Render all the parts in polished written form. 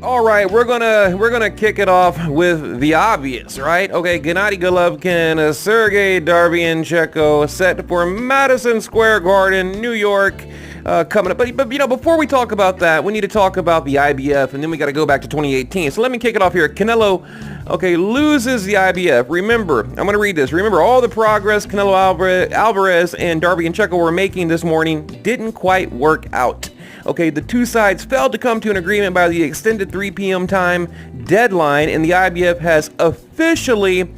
All right, we're gonna kick it off with the obvious, right? Okay, Gennady Golovkin, Sergey Derevyanchenko set for Madison Square Garden, New York, coming up. But you know, before we talk about that, we need to talk about the IBF, and then we got to go back to 2018. So let me kick it off here. Canelo, okay, loses the IBF. Remember, I'm gonna read this. Remember, all the progress Canelo Alvarez and Derevyanchenko were making this morning didn't quite work out. Okay, the two sides failed to come to an agreement by the extended 3 p.m. time deadline, and the IBF has officially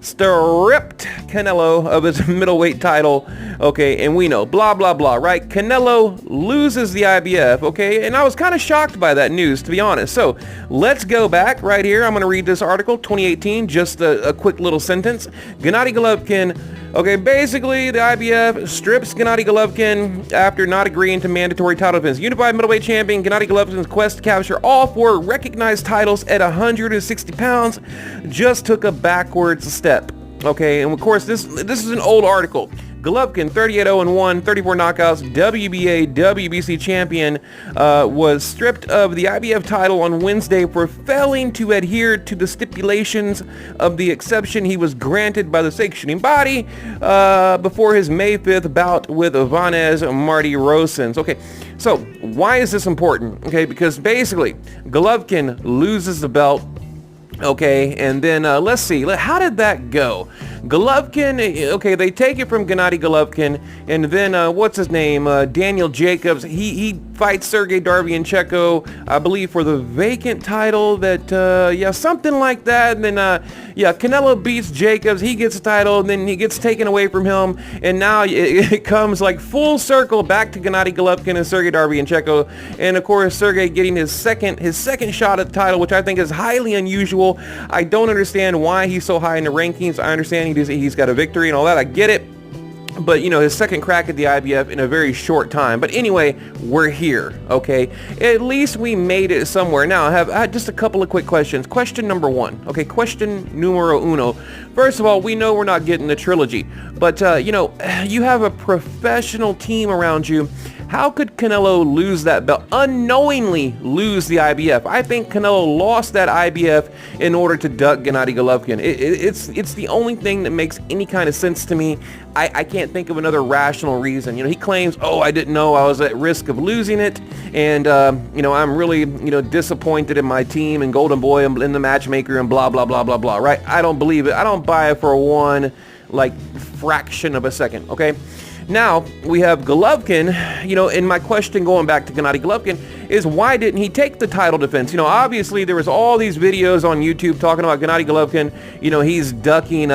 stripped Canelo of his middleweight title. Okay, and we know, blah, blah, blah, right? Canelo loses the IBF, okay? And I was kind of shocked by that news, to be honest. So let's go back right here. I'm going to read this article, 2018, just a quick little sentence. Gennady Golovkin, okay, basically the IBF strips Gennady Golovkin after not agreeing to mandatory title defense. Unified middleweight champion Gennady Golovkin's quest to capture all 4 recognized titles at 160 pounds just took a backwards step. Okay, and of course this is an old article. Golovkin, 38-0-1, 34 knockouts, WBA, WBC champion, was stripped of the IBF title on Wednesday for failing to adhere to the stipulations of the exception he was granted by the sanctioning body before his May 5th bout with Alvarez Marty Rosens. Okay, so why is this important? Okay, because basically Golovkin loses the belt. Okay, and then let's see, how did that go? Golovkin, okay, they take it from Gennady Golovkin, and then what's his name? Daniel Jacobs. He fights Sergey Derevyanchenko, I believe, for the vacant title. That yeah, something like that. And then yeah, Canelo beats Jacobs. He gets the title, and then he gets taken away from him. And now it comes like full circle back to Gennady Golovkin and Sergey Derevyanchenko. And of course, Sergey getting his second shot at the title, which I think is highly unusual. I don't understand why he's so high in the rankings. I understand he's got a victory and all that. I get it. But, you know, his second crack at the IBF in a very short time. But anyway, we're here, okay? At least we made it somewhere. Now, I have just a couple of quick questions. Question number 1, okay? Question numero uno. First of all, we know we're not getting the trilogy. But, you know, you have a professional team around you. How could Canelo lose that belt, unknowingly lose the IBF? I think Canelo lost that IBF in order to duck Gennady Golovkin. It's the only thing that makes any kind of sense to me. I can't think of another rational reason. You know, he claims, oh, I didn't know I was at risk of losing it, and you know, I'm really, you know, disappointed in my team and Golden Boy and the matchmaker and blah blah blah blah blah. Right? I don't believe it. I don't buy it for one like fraction of a second. Okay. Now, we have Golovkin, you know, and my question going back to Gennady Golovkin is why didn't he take the title defense? You know, obviously there was all these videos on YouTube talking about Gennady Golovkin, you know, he's ducking,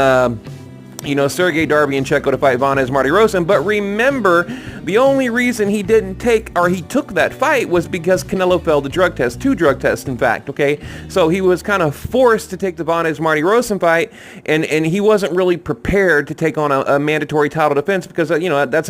you know, Sergey Derevyanchenko to fight Alvarez Marty Rosens. But remember, the only reason he didn't take, or he took that fight was because Canelo failed the drug test, 2 drug tests, in fact, okay? So he was kind of forced to take the Alvarez Marty Rosens fight, and he wasn't really prepared to take on a mandatory title defense because, you know, that's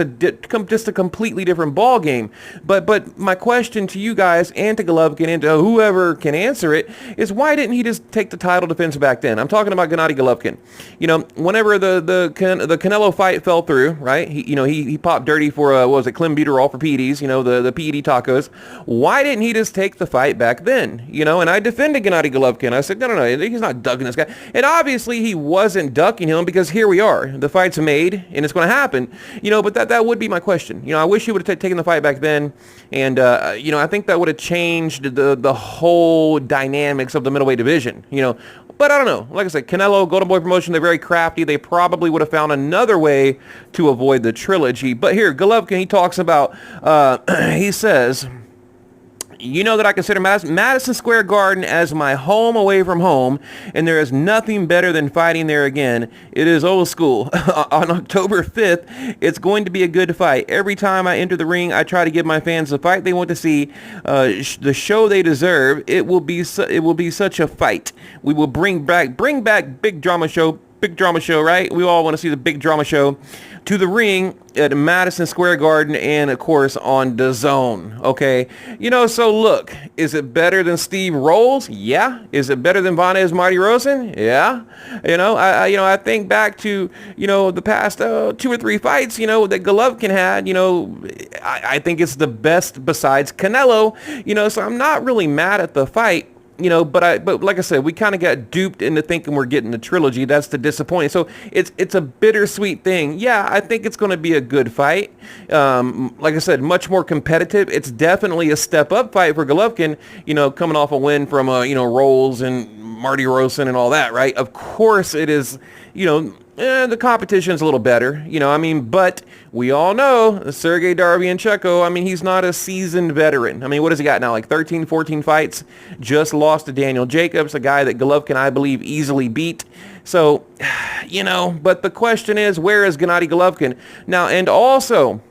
just a completely different ball game. But my question to you guys and to Golovkin and to whoever can answer it is why didn't he just take the title defense back then? I'm talking about Gennady Golovkin. You know, whenever the Canelo fight fell through, right? He popped dirty for what was it, clenbuterol for PEDs, you know, the PED tacos. Why didn't he just take the fight back then? You know, and I defended Gennady Golovkin. I said, no, he's not ducking this guy. And obviously he wasn't ducking him because here we are. The fight's made and it's going to happen. You know, but that would be my question. You know, I wish he would have taken the fight back then. And, you know, I think that would have changed the whole dynamics of the middleweight division, you know. But I don't know. Like I said, Canelo, Golden Boy Promotion, they're very crafty. They probably would have found another way to avoid the trilogy. But here, Golovkin, he talks about, he says, you know that I consider Madison Square Garden as my home away from home, and there is nothing better than fighting there again. It is old school. On October 5th, it's going to be a good fight. Every time I enter the ring, I try to give my fans the fight they want to see, the show they deserve. It will be such a fight. We will bring back big drama show, right? We all want to see the big drama show to the ring at Madison Square Garden and, of course, on DAZN, okay? You know, so look, is it better than Steve Rolls? Yeah. Is it better than Alvarez Marty Rosens? Yeah. You know, I think back to, you know, the past 2 or 3 fights, you know, that Golovkin had, you know, I think it's the best besides Canelo, you know, so I'm not really mad at the fight. you know, but like I said, we kind of got duped into thinking we're getting the trilogy. That's the disappointing. So it's a bittersweet thing. Yeah, I think it's going to be a good fight. Like I said, much more competitive. It's definitely a step up fight for Golovkin, you know, coming off a win from, you know, Rolls and Marty Rosen and all that, right? Of course it is, you know, the competition's a little better, you know, I mean, but we all know Sergey Derevyanchenko, I mean, he's not a seasoned veteran. I mean, what has he got now? Like 13, 14 fights, just lost to Daniel Jacobs, a guy that Golovkin, I believe, easily beat. So, you know, but the question is, where is Gennady Golovkin? Now, and also,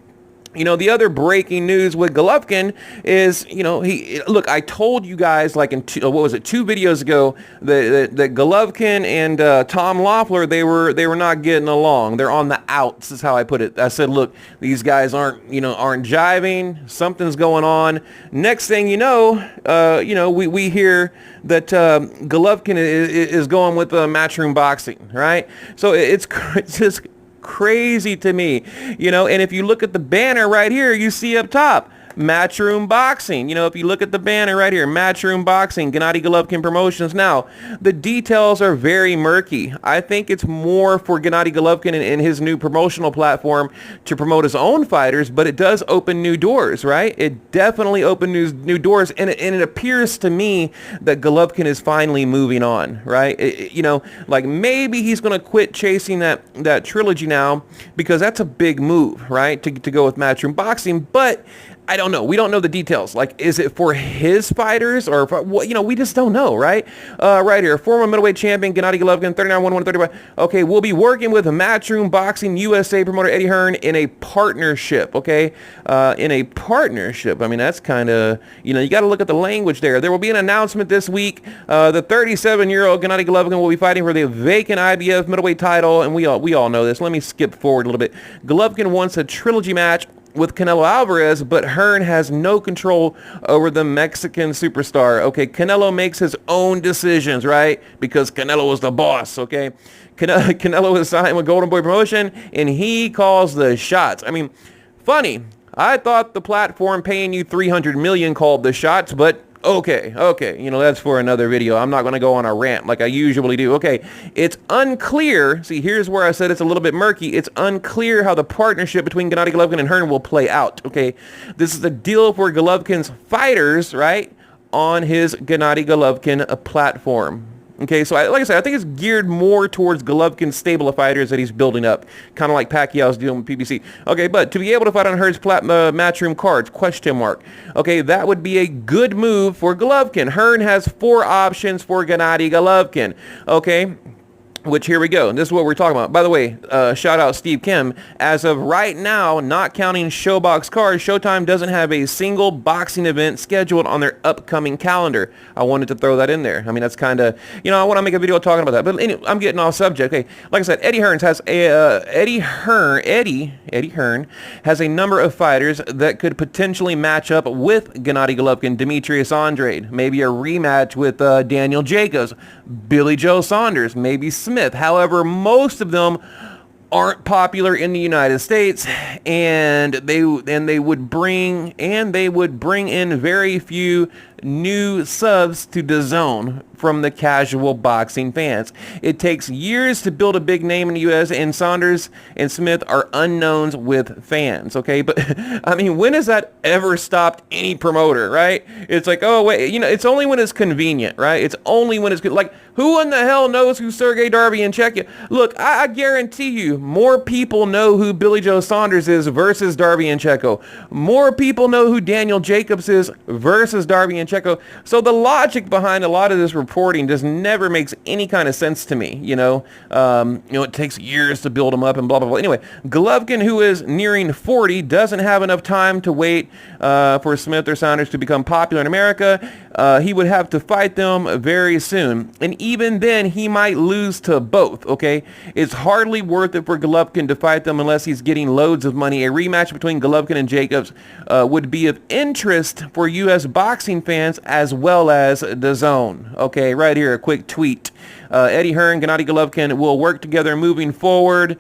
you know, the other breaking news with Golovkin is, you know, look, I told you guys like in two videos ago that Golovkin and Tom Loeffler, they were not getting along. They're on the outs is how I put it. I said, look, these guys aren't jiving. Something's going on. Next thing you know, we hear that Golovkin is going with Matchroom Boxing, right? So it's just crazy to me, you know. And if you look at the banner right here, you see up top Matchroom Boxing. You know, if you look at the banner right here, Matchroom Boxing, Gennady Golovkin Promotions. Now, the details are very murky. I think it's more for Gennady Golovkin and his new promotional platform to promote his own fighters, but it does open new doors, right? It definitely opened new doors, and it appears to me that Golovkin is finally moving on, right? You know, like maybe he's going to quit chasing that trilogy now, because that's a big move, right? To go with Matchroom Boxing, but I don't know. We don't know the details. Like, is it for his fighters or for, well, you know, we just don't know, right? Right here, former middleweight champion Gennady Golovkin, 39-1-135. Okay, we'll be working with Matchroom Boxing USA promoter Eddie Hearn in a partnership, okay? In a partnership. I mean, that's kind of, you know, you got to look at the language there. There will be an announcement this week. The 37-year-old Gennady Golovkin will be fighting for the vacant IBF middleweight title, and we all know this. Let me skip forward a little bit. Golovkin wants a trilogy match with Canelo Alvarez, but Hearn has no control over the Mexican superstar. Okay, Canelo makes his own decisions, right? Because Canelo was the boss, okay? Canelo is signed with Golden Boy Promotion, and he calls the shots. I mean, funny. I thought the platform paying you $300 million called the shots, but okay, you know, that's for another video. I'm not going to go on a rant like I usually do. Okay, it's unclear. See, here's where I said it's a little bit murky. It's unclear how the partnership between Gennady Golovkin and Hearn will play out. Okay, this is a deal for Golovkin's fighters, right, on his Gennady Golovkin platform. Okay, so like I said, I think it's geared more towards Golovkin's stable of fighters that he's building up, kind of like Pacquiao's dealing with PBC. Okay, but to be able to fight on Hearn's Matchroom cards, question mark. Okay, that would be a good move for Golovkin. Hearn has 4 options for Gennady Golovkin. Okay, which here we go. And this is what we're talking about. By the way, shout out Steve Kim. As of right now, not counting ShowBox cards, Showtime doesn't have a single boxing event scheduled on their upcoming calendar. I wanted to throw that in there. I mean, that's kind of, you know, I want to make a video talking about that. But anyway, I'm getting off subject. Okay, like I said, Eddie Hearn has a number of fighters that could potentially match up with Gennady Golovkin, Demetrius Andrade, maybe a rematch with Daniel Jacobs, Billy Joe Saunders, maybe Smith. However, most of them aren't popular in the United States, and they would bring in very few new subs to DAZN from the casual boxing fans. It takes years to build a big name in the U.S., and Saunders and Smith are unknowns with fans, okay? But, I mean, when has that ever stopped any promoter, right? It's like, oh, wait, you know, it's only when it's convenient, right? It's only when it's good. Like, who in the hell knows who Sergey Derevyanchenko? Look, I guarantee you, more people know who Billy Joe Saunders is versus Derevyanchenko. More people know who Daniel Jacobs is versus Derevyanchenko. So the logic behind a lot of this reporting just never makes any kind of sense to me. You know, it takes years to build them up and blah, blah, blah. Anyway, Golovkin, who is nearing 40, doesn't have enough time to wait for Smith or Saunders to become popular in America. He would have to fight them very soon. And even then, he might lose to both, okay? It's hardly worth it for Golovkin to fight them unless he's getting loads of money. A rematch between Golovkin and Jacobs would be of interest for U.S. boxing fans, fans as well as DAZN. Okay, right here, a quick tweet. Eddie Hearn, Gennady Golovkin will work together moving forward.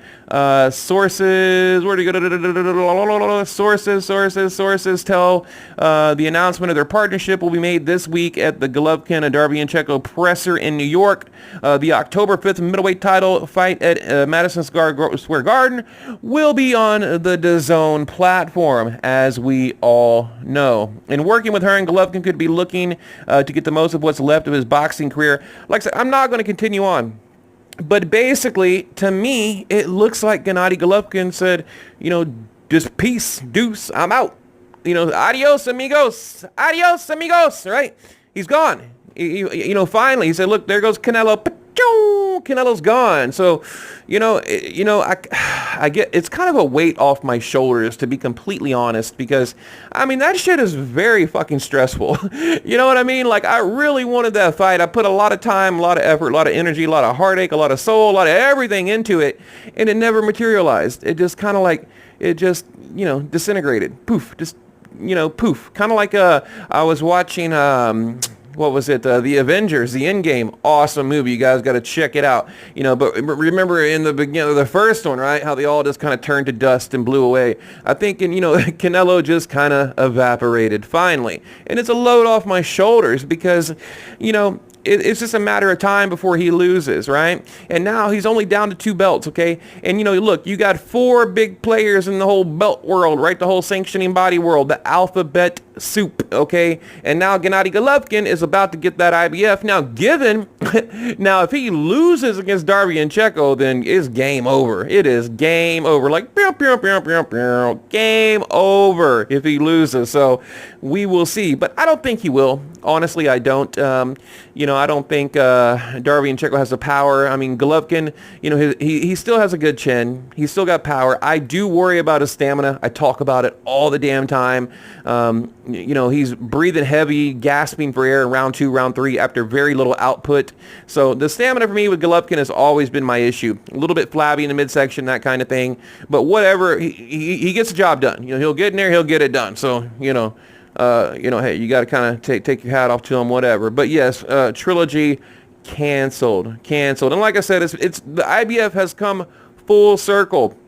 Sources, where do you go? Sources tell the announcement of their partnership will be made this week at the Golovkin and Derevyanchenko presser in New York. The October 5th middleweight title fight at Madison Square Garden will be on the DAZN platform, as we all know. And working with Hearn, Golovkin could be looking to get the most of what's left of his boxing career. Like I said, I'm not going to continue on. But basically, to me, it looks like Gennady Golovkin said, you know, just peace, deuce, I'm out. You know, adios, amigos, right? He's gone. You know, finally, he said, look, there goes Canelo. Canelo's gone. So, I get, it's kind of a weight off my shoulders, to be completely honest, because, I mean, that shit is very fucking stressful. You know what I mean? Like, I really wanted that fight. I put a lot of time, a lot of effort, a lot of energy, a lot of heartache, a lot of soul, a lot of everything into it, and it never materialized. It just kind of like, it just, you know, disintegrated. Poof. Just, you know, poof. Kind of like, I was watching, what was it? The Avengers, the Endgame. Awesome movie. You guys got to check it out. You know, but remember in the beginning of the first one, right? How they all just kind of turned to dust and blew away. I think, you know, Canelo just kind of evaporated finally. And it's a load off my shoulders because, you know, it's just a matter of time before he loses, right? And now he's only down to 2 belts, okay? And, you know, look, you got 4 big players in the whole belt world, right? The whole sanctioning body world, the alphabet soup, okay? And now Gennady Golovkin is about to get that IBF. Now, now, if he loses against Derevyanchenko, then it's game over. It is game over. Like, game over if he loses. So we will see. But I don't think he will. Honestly, I don't. You know, I don't think Derevyanchenko has the power. I mean, Golovkin, you know, he still has a good chin. He's still got power. I do worry about his stamina. I talk about it all the damn time. You know, he's breathing heavy, gasping for air in round 2, round 3 after very little output. So the stamina for me with Golovkin has always been my issue. A little bit flabby in the midsection, that kind of thing. But whatever, he gets the job done. You know, he'll get in there, he'll get it done. So, you know, hey, you got to kind of take your hat off to him, whatever. But yes, trilogy canceled. And like I said, it's the IBF has come full circle.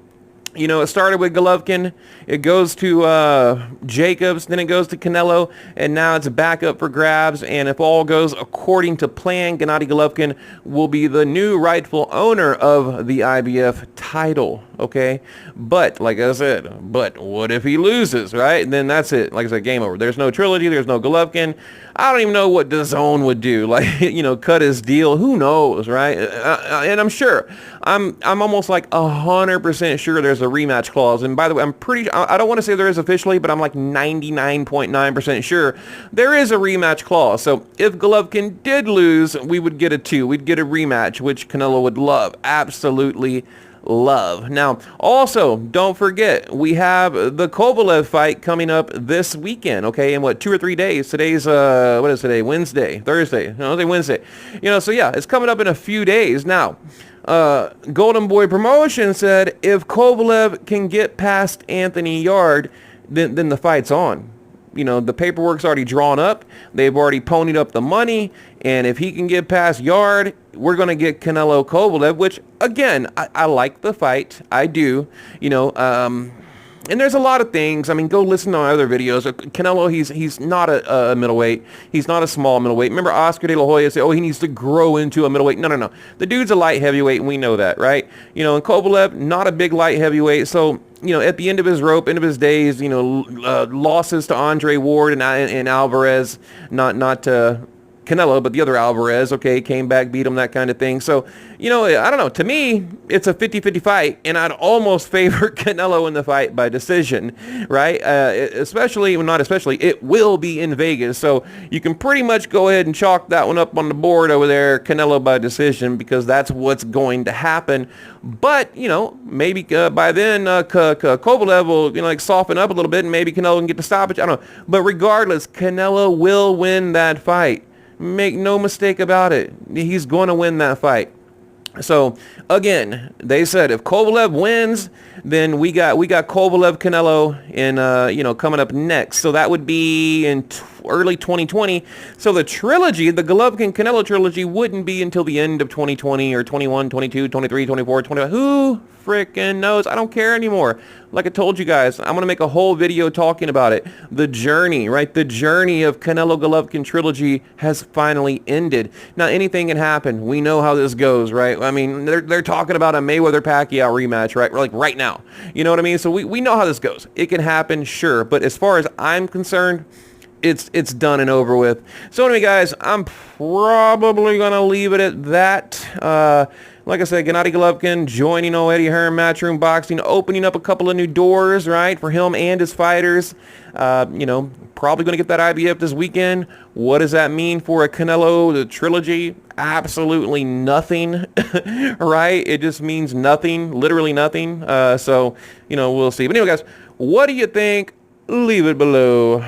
You know, it started with Golovkin, it goes to Jacobs, then it goes to Canelo, and now it's back up for grabs. And if all goes according to plan, Gennady Golovkin will be the new rightful owner of the IBF title, okay? But, like I said, but what if he loses, right? And then that's it. Like I said, game over. There's no trilogy, there's no Golovkin. I don't even know what DAZN would do. Like, you know, cut his deal. Who knows, right? And I'm sure. I'm almost like 100% sure there's a rematch clause. And by the way, I don't want to say there is officially, but I'm like 99.9% sure there is a rematch clause. So if Golovkin did lose, we would get a 2. We'd get a rematch, which Canelo would love. Absolutely love. Now, also, don't forget, we have the Kovalev fight coming up this weekend, okay, in what, 2 or 3 days. Today's, what is today? Thursday. Wednesday. You know, so yeah, it's coming up in a few days. Now, Golden Boy Promotion said if Kovalev can get past Anthony Yarde, then the fight's on. You know, the paperwork's already drawn up. They've already ponied up the money. And if he can get past Yarde, we're going to get Canelo Kovalev, which, again, I like the fight. I do. You know, and there's a lot of things. I mean, go listen to my other videos. Canelo, he's not a middleweight. He's not a small middleweight. Remember Oscar De La Hoya said, oh, he needs to grow into a middleweight. No. The dude's a light heavyweight, and we know that, right? You know, and Kovalev, not a big light heavyweight. So, you know, at the end of his rope, end of his days, you know, losses to Andre Ward and Alvarez, not Canelo, but the other Alvarez, okay, came back, beat him, that kind of thing. So, you know, I don't know. To me, it's a 50-50 fight, and I'd almost favor Canelo in the fight by decision, right? It will be in Vegas. So you can pretty much go ahead and chalk that one up on the board over there, Canelo by decision, because that's what's going to happen. But, you know, maybe by then Kovalev will, you know, like soften up a little bit, and maybe Canelo can get the stoppage. I don't know. But regardless, Canelo will win that fight. Make no mistake about it. He's going to win that fight. So, again, they said if Kovalev wins, then we got Kovalev Canelo in, you know, coming up next. So that would be in early 2020. So the trilogy, the Golovkin-Canelo trilogy, wouldn't be until the end of 2020 or 21, 22, 23, 24, 25. Who freaking knows? I don't care anymore. Like I told you guys, I'm going to make a whole video talking about it. The journey, right? The journey of Canelo-Golovkin trilogy has finally ended. Now, anything can happen. We know how this goes, right? I mean, they're talking about a Mayweather-Pacquiao rematch, right? Like right now. You know what I mean? So we know how this goes. It can happen, sure. But as far as I'm concerned, it's done and over with. So anyway, guys, I'm probably going to leave it at that. Like I said, Gennady Golovkin joining Eddie Hearn Matchroom Boxing, opening up a couple of new doors, right, for him and his fighters. You know, probably going to get that IBF this weekend. What does that mean for a Canelo, the trilogy? Absolutely nothing, right? It just means nothing, literally nothing. So, you know, we'll see. But anyway, guys, what do you think? Leave it below.